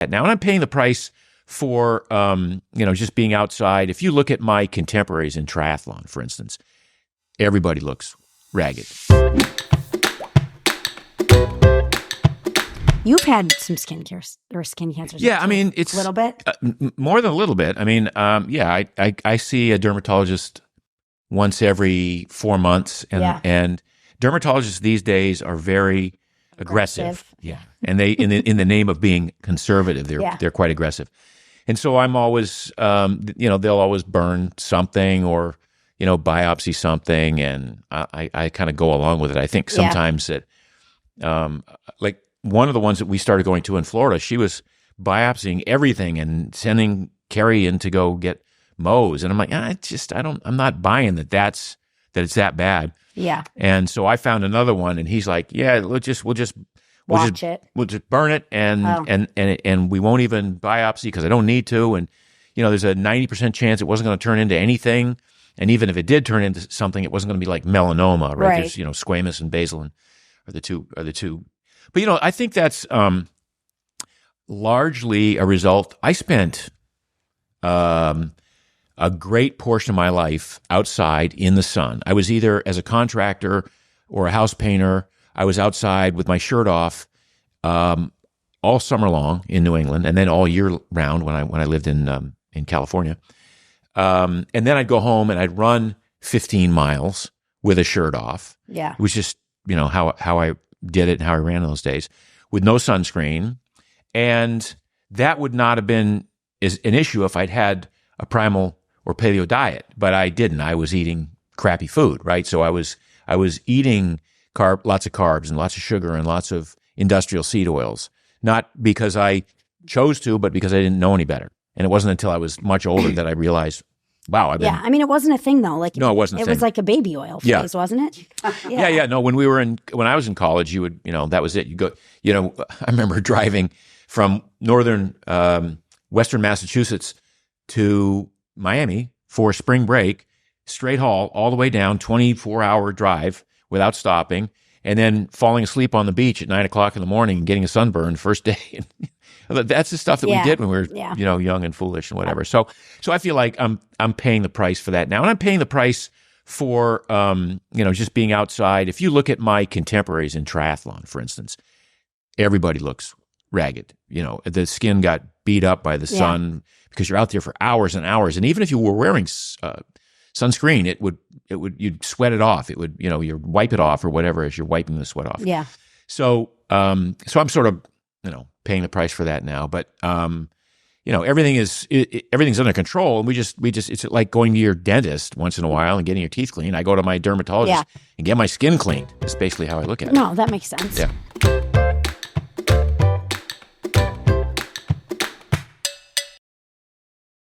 now, and I'm paying the price for, just being outside. If you look at my contemporaries in triathlon, for instance, everybody looks ragged. You've had some skin cancers. Yeah, I mean, it's a little bit. More than a little bit. I mean, I see a dermatologist once every 4 months, and dermatologists these days are very aggressive. Yeah, and they in the name of being conservative, they're quite aggressive. And so I'm always, they'll always burn something or biopsy something, and I kind of go along with it. I think sometimes that, like one of the ones that we started going to in Florida, she was biopsying everything and sending Carrie in to go get Mohs, and I'm like, I'm not buying that it's that bad. Yeah. And so I found another one, and he's like, yeah, we'll just burn it, and we won't even biopsy because I don't need to, and there's a 90% chance it wasn't going to turn into anything, and even if it did turn into something, it wasn't going to be like melanoma, right? There's squamous and basal are the two. But I think that's largely a result. I spent a great portion of my life outside in the sun. I was either as a contractor or a house painter. I was outside with my shirt off all summer long in New England, and then all year round when I lived in California. And then I'd go home and I'd run 15 miles with a shirt off. Yeah, it was just how I did it and how I ran in those days with no sunscreen, and that would not have been an issue if I'd had a primal or paleo diet, but I didn't. I was eating crappy food, right? So I was eating lots of carbs and lots of sugar and lots of industrial seed oils, not because I chose to, but because I didn't know any better. And it wasn't until I was much older that I realized, wow, I mean, it wasn't a thing though. Like, no, it wasn't. It was like a baby oil phase, wasn't it? Yeah. No, when I was in college, you would, that was it. You go, I remember driving from northern Western Massachusetts to Miami for spring break, straight haul all the way down, 24-hour drive without stopping, and then falling asleep on the beach at 9:00 in the morning and getting a sunburn first day. That's the stuff that we did when we were, young and foolish and whatever. So I feel like I'm paying the price for that now, and I'm paying the price for just being outside. If you look at my contemporaries in triathlon, for instance, everybody looks ragged. The skin got beat up by the sun because you're out there for hours and hours, and even if you were wearing sunscreen, you'd sweat it off. It would, you wipe it off or whatever as you're wiping the sweat off. Yeah. So I'm sort of, paying the price for that now, but everything's under control, and we just it's like going to your dentist once in a while and getting your teeth cleaned. I go to my dermatologist and get my skin cleaned. That's basically how I look at it. No, that makes sense. Yeah.